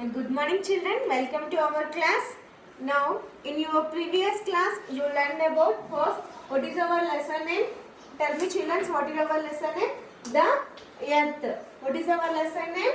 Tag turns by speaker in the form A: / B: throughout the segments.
A: Good morning children, welcome to our class. Now in your previous class you learned about first what is our lesson name. Tell me children, what is our lesson name? The earth. What is our lesson name?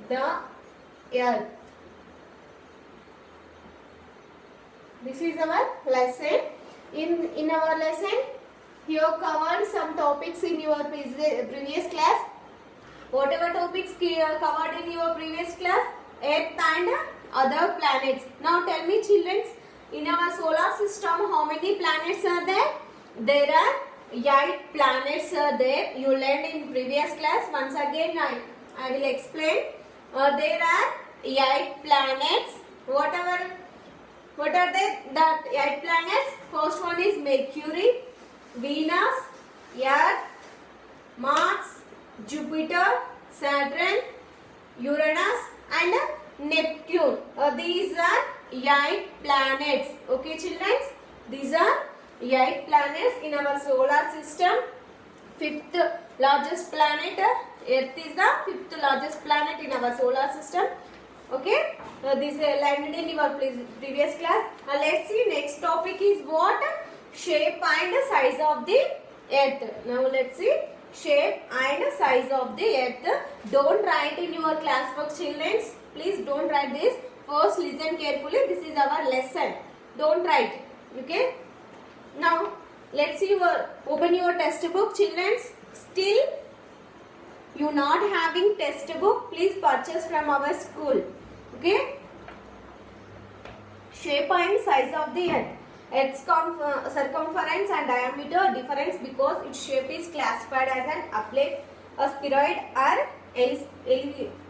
A: The earth. This is our lesson. In our lesson you have covered some topics in your previous class. Whatever topics covered in your previous class, Earth and other planets. Now tell me children, in our solar system how many planets are there? There are 8 planets are there. You learned in previous class. Once again I will explain. There are 8 planets. What are they? The 8 planets. First one is Mercury, Venus, Earth, Mars, Jupiter, Saturn, Uranus and Neptune. These are 8 planets. Okay children? These are 8 planets in our solar system. 5th largest planet, Earth is the 5th largest planet in our solar system. Okay? This landed in your previous class. Let's see, next topic is what? Shape and size of the Earth. Now let's see. Shape and size of the earth. Don't write in your class work children. Please don't write this. First listen carefully. This is our lesson. Don't write. Okay. Now let's see open your textbook children. Still you not having textbook, please purchase from our school. Okay. Shape and size of the earth. Earth's circumference and diameter difference because its shape is classified as an applied, a spheroid or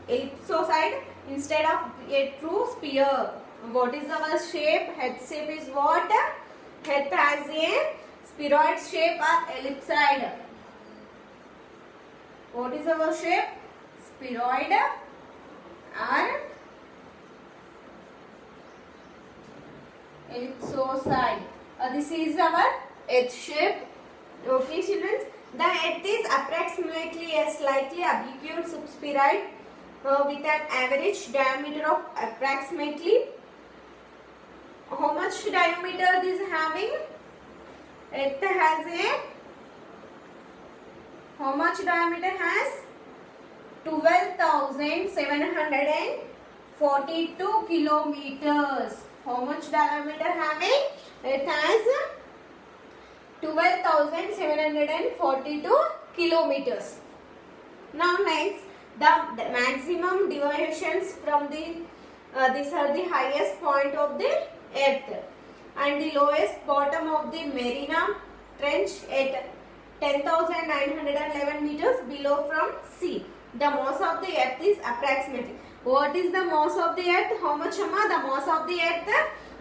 A: ellipsoid instead of a true sphere. What is our shape? Earth shape is what? Earth has a spheroid shape or ellipsoid. What is our shape? Spheroid or ellipsoid. This is our earth shape. Okay children, the earth is approximately a slightly oblique subspheroid with an average diameter of approximately, how much diameter this having? Earth has a, how much diameter has? 12,742 kilometers. How much diameter having? It has 12,742 kilometers. Now next, the maximum deviations from the these are the highest point of the earth and the lowest bottom of the Mariana Trench at 10,911 meters below from sea. The mass of the earth is approximately. What is the mass of the earth? How much amma? The mass of the earth.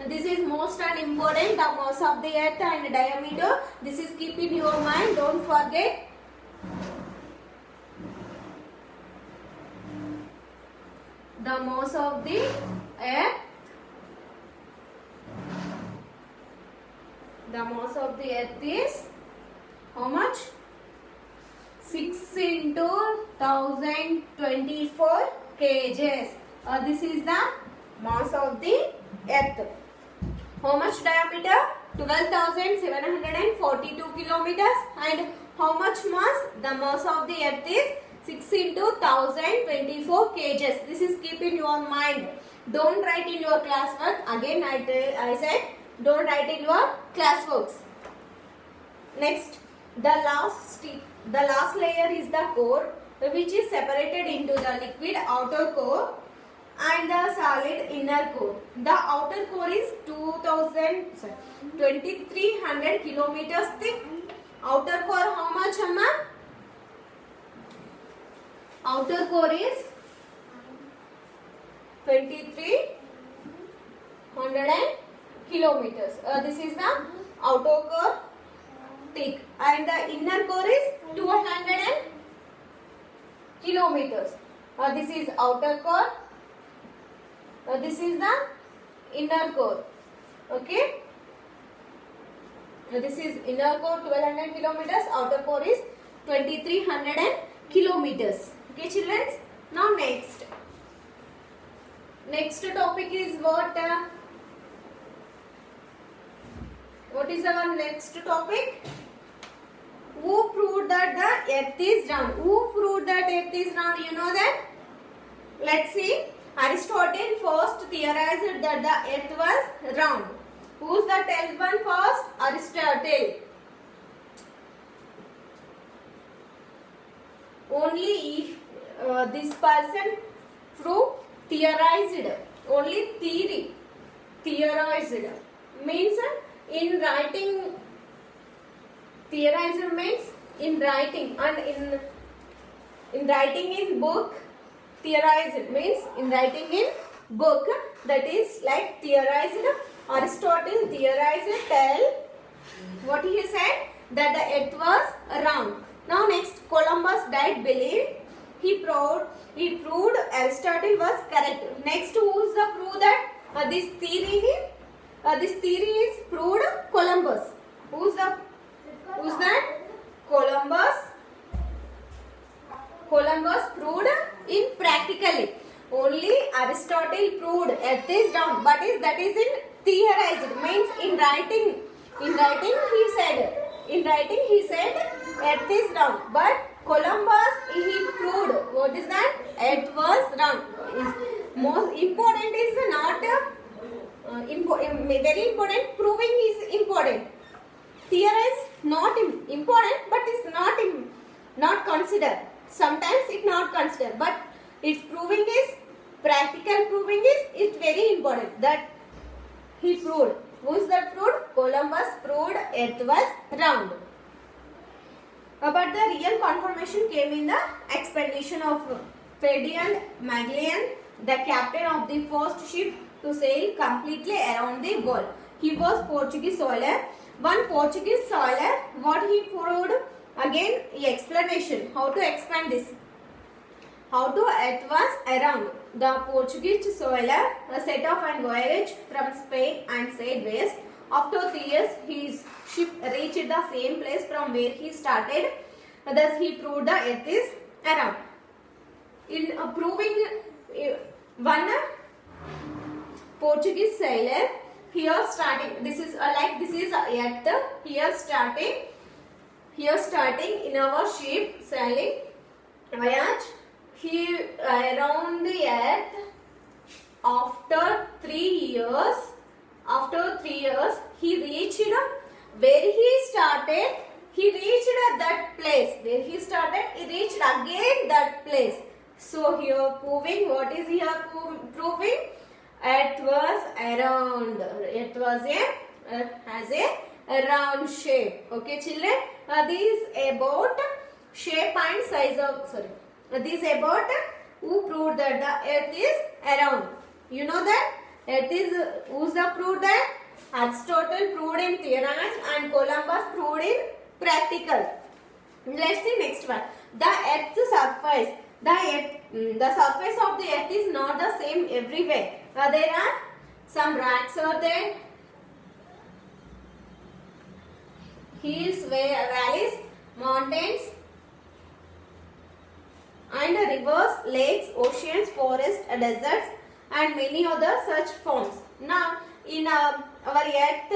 A: This is most and important. The mass of the earth and diameter. This is keep in your mind. Don't forget. The mass of the earth. The mass of the earth is how much? 6 into 1024 kgs. This is the mass of the earth. How much diameter? 12,742 kilometers. And how much mass? The mass of the earth is 6 into 1024 kgs. This is keep in your mind. Don't write in your classwork. Again I said don't write in your classworks. Next, the last layer is the core, which is separated into the liquid outer core and the solid inner core. The outer core is 2300 kilometers thick. Outer core how much amma? Outer core is 2300 kilometers. This is the outer core thick and the inner core is 200 kilometers. This is outer core. This is the inner core. Okay. This is inner core 1200 kilometers. Outer core is 2300 kilometers. Okay children. Now next. Next topic is what? What is our next topic? Who proved that the earth is round? Who proved that earth is round? You know that? Let's see. Aristotle first theorized that the earth was round. Who's the 10th one first? Aristotle. Only if this person proved, theorized, only theory, theorized means in writing. Theorized means in writing, and in writing in book. Theorized means in writing in book, that is like theorized. Aristotle theorized, tell what he said, that the earth was round. Now next, Columbus died believed. He proved Aristotle was correct. Next, who is the proof that this theory is proved? Columbus. Who's that? Columbus proved in practically. Only Aristotle proved earth is round, but that is in theorized, means in writing. In writing he said earth is round, but Columbus he proved what is that? Earth was round. Most important is not very important. Proving is important. Theory is not important, but it's not considered. Sometimes it not considered, but its proving is practical. Proving is it's very important that he proved. Who's that proved? Columbus proved earth was round. But the real confirmation came in the expedition of Ferdinand Magellan, the captain of the first ship to sail completely around the world. He was Portuguese sailor. One Portuguese sailor, what he proved? Again, explanation. How to expand this? How to earth was around. The Portuguese sailor set off on voyage from Spain and sailed west. After 3 years, his ship reached the same place from where he started. Thus, he proved the earth is around. In proving one Portuguese sailor, here starting, this is earth. Here starting in our ship sailing voyage, he around the earth. After 3 years, he reached where he started. He reached that place. Where he started, he reached again that place. So here proving, what is here proving? Earth was around. Earth has a round shape. Okay, children. This about shape and size of. This about who proved that the earth is around. You know that earth is, who's the proved that? Aristotle proved in theorized and Columbus proved in practical. Let's see next one. The earth's surface. The surface of the earth is not the same everywhere. There are some rocks are there, hills, valleys, mountains, and rivers, lakes, oceans, forests, deserts, and many other such forms. Now, in our earth,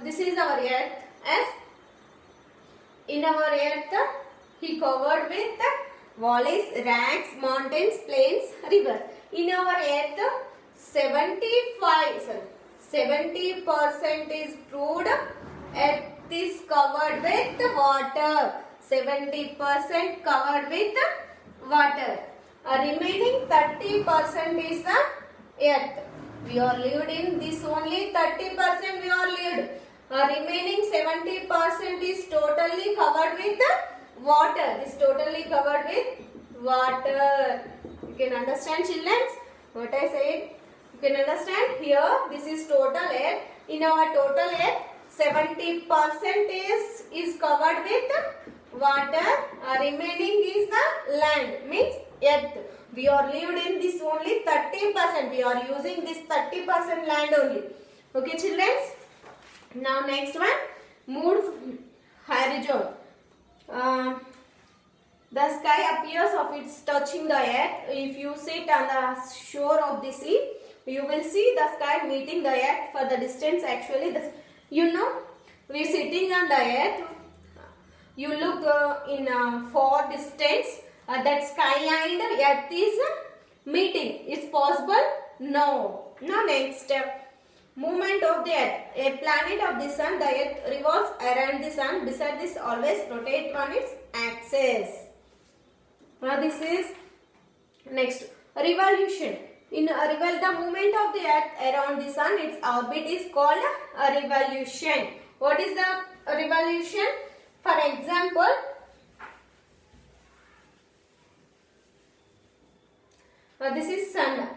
A: this is our earth. As in our earth, he covered with valleys, rocks, mountains, plains, rivers. In our earth, 70% is proved earth is covered with water. 70% covered with water. Remaining 30% is the earth. We are lived in this only 30% we are lived. Remaining 70% is totally covered with water. This totally covered with water. You can understand, children, what I said? You can understand here. This is total earth. In our total earth, 70% is covered with water. Remaining is the land, means earth. We are lived in this only 30%. We are using this 30% land only. Okay, children. Now next one, mood horizon. The sky appears of its touching the earth. If you sit on the shore of the sea, you will see the sky meeting the earth for the distance. Actually, we're sitting on the earth. You look in far distance. That sky and earth is meeting. It's possible? No. Now next. Movement of the earth. A planet of the sun, the earth revolves around the sun. Besides this, always rotate on its axis. Now this is next. Revolution. In the movement of the earth around the sun, its orbit is called a revolution. What is the revolution? For example, this is sun.